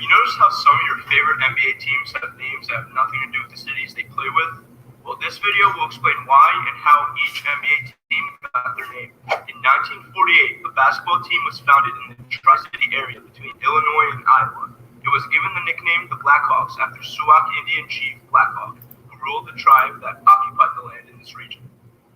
You notice how some of your favorite NBA teams have names that have nothing to do with the cities they play with? Well, this video will explain why and how each NBA team got their name. In 1948, the basketball team was founded in the Tri-City area between Illinois and Iowa. It was given the nickname the Blackhawks after Sauk Indian chief Black Hawk, who ruled the tribe that occupied the land in this region.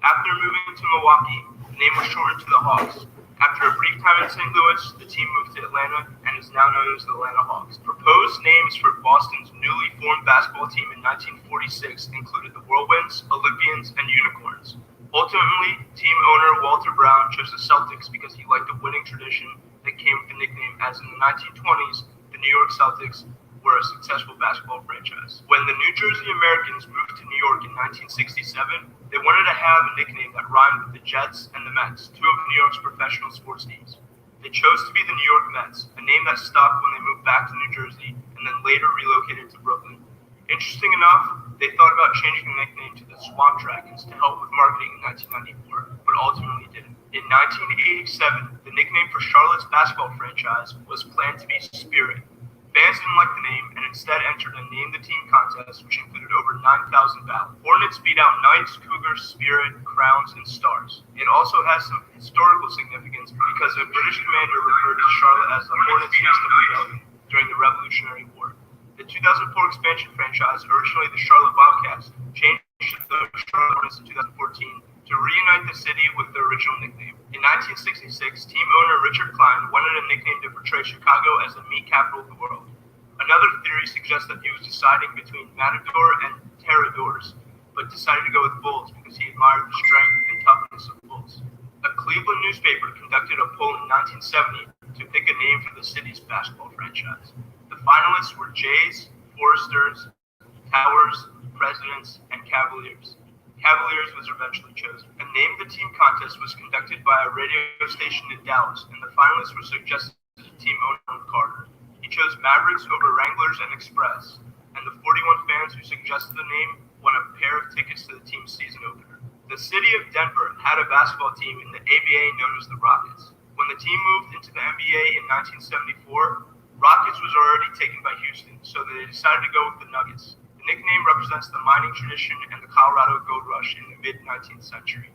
After moving to Milwaukee, the name was shortened to the Hawks. After a brief time in St. Louis, the team moved to Atlanta and is now known as the Atlanta Hawks. Proposed names for Boston's newly formed basketball team in 1946 included the Whirlwinds, Olympians, and Unicorns. Ultimately, team owner Walter Brown chose the Celtics because he liked the winning tradition that came with the nickname, as in the 1920s, the New York Celtics were a successful basketball franchise. When the New Jersey Americans moved to New York in 1967, they wanted to have a nickname that rhymed with the Jets and the Mets, two of New York's professional sports teams. They chose to be the New York Mets, a name that stuck when they moved back to New Jersey and then later relocated to Brooklyn. Interesting enough, they thought about changing the nickname to the Swamp Dragons to help with marketing in 1994, but ultimately didn't. In 1987, the nickname for Charlotte's basketball franchise was planned to be Spirit. Fans didn't like the name and instead entered a Name the Team contest, which included over 9,000 ballots. Hornets beat out Knights, Cougars, Spirit, Crowns, and Stars. It also has some historical significance because a British commander referred to Charlotte as the Hornets' nest of rebellion during the Revolutionary War. The 2004 expansion franchise, originally the Charlotte Wildcats, changed to the Charlotte Hornets in 2014 to reunite the city with the original nickname. In 1966, team owner Richard Klein wanted a nickname to portray Chicago as the meat capital of the world. Another theory suggests that he was deciding between Matador and Terradors, but decided to go with Bulls because he admired the strength and toughness of Bulls. A Cleveland newspaper conducted a poll in 1970 to pick a name for the city's basketball franchise. The finalists were Jays, Foresters, Towers, Presidents, and Cavaliers. Cavaliers was eventually chosen. A Name the Team contest was conducted by a radio station in Dallas, and the finalists were suggested to team owner Carter. He chose Mavericks over Wranglers and Express, and the 41 fans who suggested the name won a pair of tickets to the team's season opener. The city of Denver had a basketball team in the ABA known as the Rockets. When the team moved into the NBA in 1974, Rockets was already taken by Houston, so they decided to go with the Nuggets. The nickname represents the mining tradition and the Colorado Gold Rush in the mid-19th century.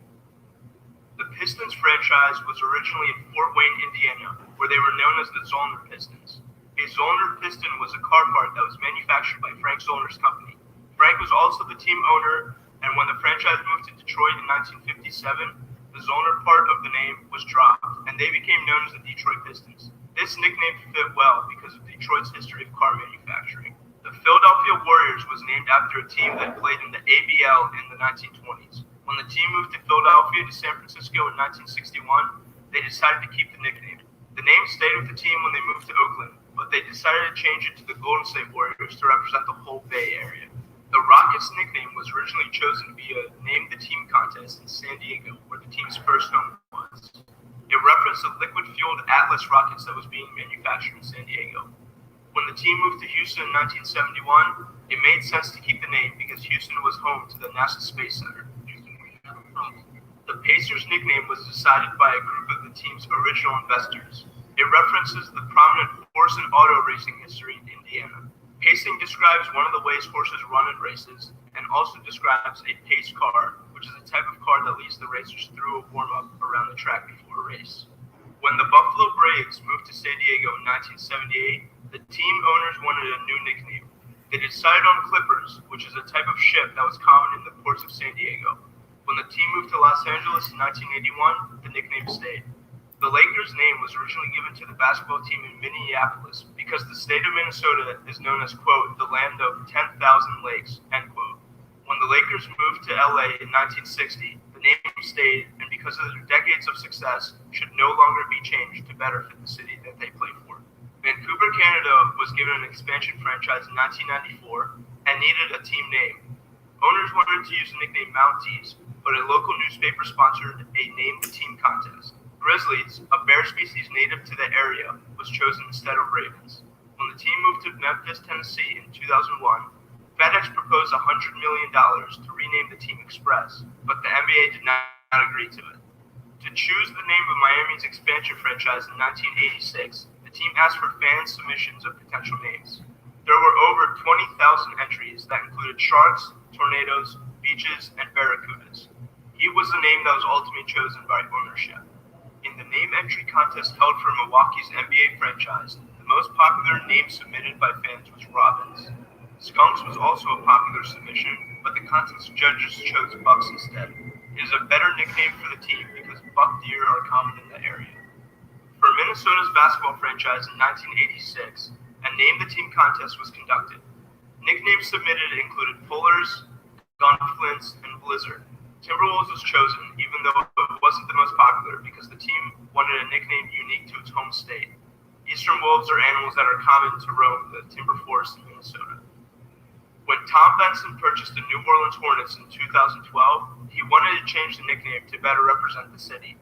The Pistons franchise was originally in Fort Wayne, Indiana, where they were known as the Zollner Pistons. A Zollner piston was a car part that was manufactured by Frank Zollner's company. Frank was also the team owner, and when the franchise moved to Detroit in 1957, the Zollner part of the name was dropped, and they became known as the Detroit Pistons. This nickname fit well because of Detroit's history of car manufacturing. The Philadelphia Warriors was named after a team that played in the ABL in the 1920s. When the team moved to Philadelphia to San Francisco in 1961, they decided to keep the nickname. The name stayed with the team when they moved to Oakland, but they decided to change it to the Golden State Warriors to represent the whole Bay Area. The Rockets nickname was originally chosen via Name the Team contest in San Diego, where the team's first home was. It referenced the liquid-fueled Atlas rockets that was being manufactured in San Diego. When the team moved to Houston in 1971, it made sense to keep the name because Houston was home to the NASA Space Center. The Pacers nickname was decided by a group of the team's original investors. It references the prominent horse and auto racing history in Indiana. Pacing describes one of the ways horses run in races, and also describes a pace car, which is a type of car that leads the racers through a warm-up around the track before a race. When the Buffalo Braves moved to San Diego in 1978, the team owners wanted a new nickname. They decided on Clippers, which is a type of ship that was common in the ports of San Diego. When the team moved to Los Angeles in 1981, the nickname stayed. The Lakers name was originally given to the basketball team in Minneapolis because the state of Minnesota is known as, quote, the land of 10,000 lakes, end quote. When the Lakers moved to LA in 1960, the name stayed, and because of their decades of success, should no longer be changed to better fit the city that they play for. Vancouver, Canada was given an expansion franchise in 1994 and needed a team name. Owners wanted to use the nickname Mounties, but a local newspaper sponsored a Name the Team contest. Grizzlies, a bear species native to the area, was chosen instead of ravens. When the team moved to Memphis, Tennessee in 2001, FedEx proposed $100 million to rename the team Express, but the NBA did not agree to it. To choose the name of Miami's expansion franchise in 1986, the the team asked for fan submissions of potential names. There were over 20,000 entries that included Sharks, Tornadoes, Beaches, and Barracudas. He was the name that was ultimately chosen by ownership. In the name entry contest held for Milwaukee's NBA franchise, the most popular name submitted by fans was Robbins. Skunks was also a popular submission, but the contest judges chose Bucks instead. It is a better nickname for the team because buck deer are common in the area. For Minnesota's basketball franchise in 1986, a Name the Team contest was conducted. Nicknames submitted included Pullers, Gunflints, and Blizzard. Timberwolves was chosen, even though it wasn't the most popular, because the team wanted a nickname unique to its home state. Eastern wolves are animals that are common to roam the timber forest in Minnesota. When Tom Benson purchased the New Orleans Hornets in 2012, he wanted to change the nickname to better represent the city.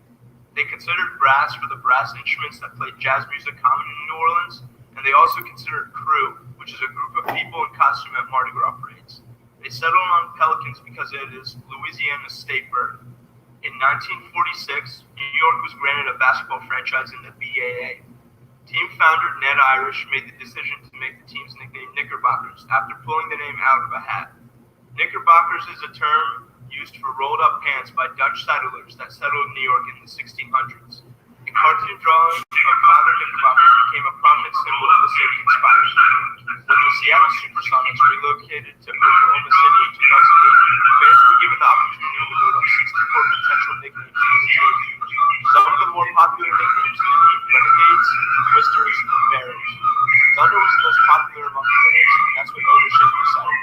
They considered brass for the brass instruments that played jazz music common in New Orleans, and they also considered crew, which is a group of people in costume at Mardi Gras parades. They settled on Pelicans because it is Louisiana's state bird. In 1946, New York was granted a basketball franchise in the BAA. Team founder Ned Irish made the decision to make the team's nickname Knickerbockers after pulling the name out of a hat. Knickerbockers is a term used for rolled-up pants by Dutch settlers that settled in New York in the 1600s. A cartoon drawing of Father Knickerbocker became a prominent symbol of the city inspired. When the Seattle Supersonics relocated to Oklahoma City in 2008, fans were given the opportunity to vote on 64 potential nicknames for the team. Some of the more popular nicknames include Renegades, Twisters, and Bears. Thunder was the most popular among the names, and that's what ownership decided.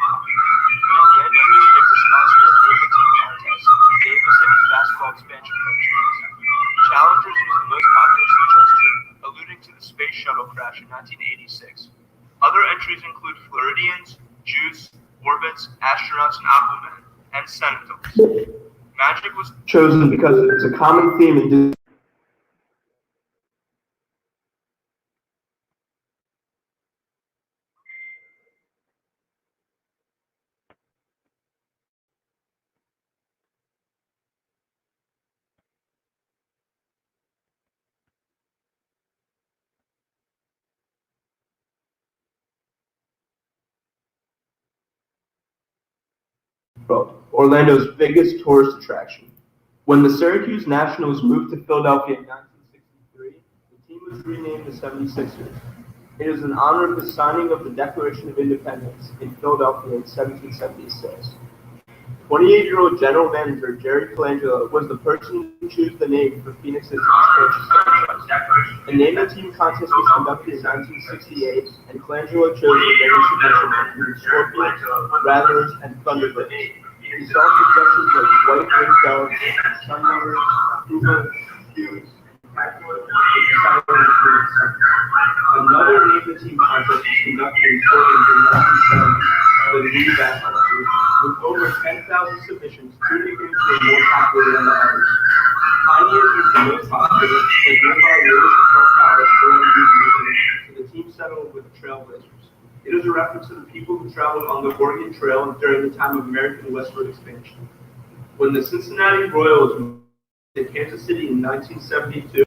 An Orlando newspaper sponsored a Name the Team contest to name the city's basketball expansion franchise. Challengers was the most popular suggestion, alluding to the Space Shuttle crash in 1986. Other entries include Floridians, Juice, Orbits, Astronauts, and Aquaman, and Senators. Magic was chosen because it's a common theme in Disney. Orlando's biggest tourist attraction. When the Syracuse Nationals moved to Philadelphia in 1963, the team was renamed the 76ers. It is in honor of the signing of the Declaration of Independence in Philadelphia in 1776. 28-year-old general manager Jerry Colangelo was the person to choose the name for Phoenix's expansion franchise. A Name the Team contest was conducted in 1968, and Colangelo chose the name submission including Scorpions, Rattlers, and Thunderbirds. He saw suggestions like White-Winged Doves, Sunrunners, Puma, Shoes, Another Name the Team contest was conducted in Portland in 1970 for the new basketball team. With over 10,000 submissions, two nicknames were more popular than the others. Pioneers was the most popular, and nearby Lewis and College early used nicknames, so the team settled with the Trailblazers. It is a reference to the people who traveled on the Oregon Trail during the time of American westward expansion. When the Cincinnati Royals moved to Kansas City in 1972,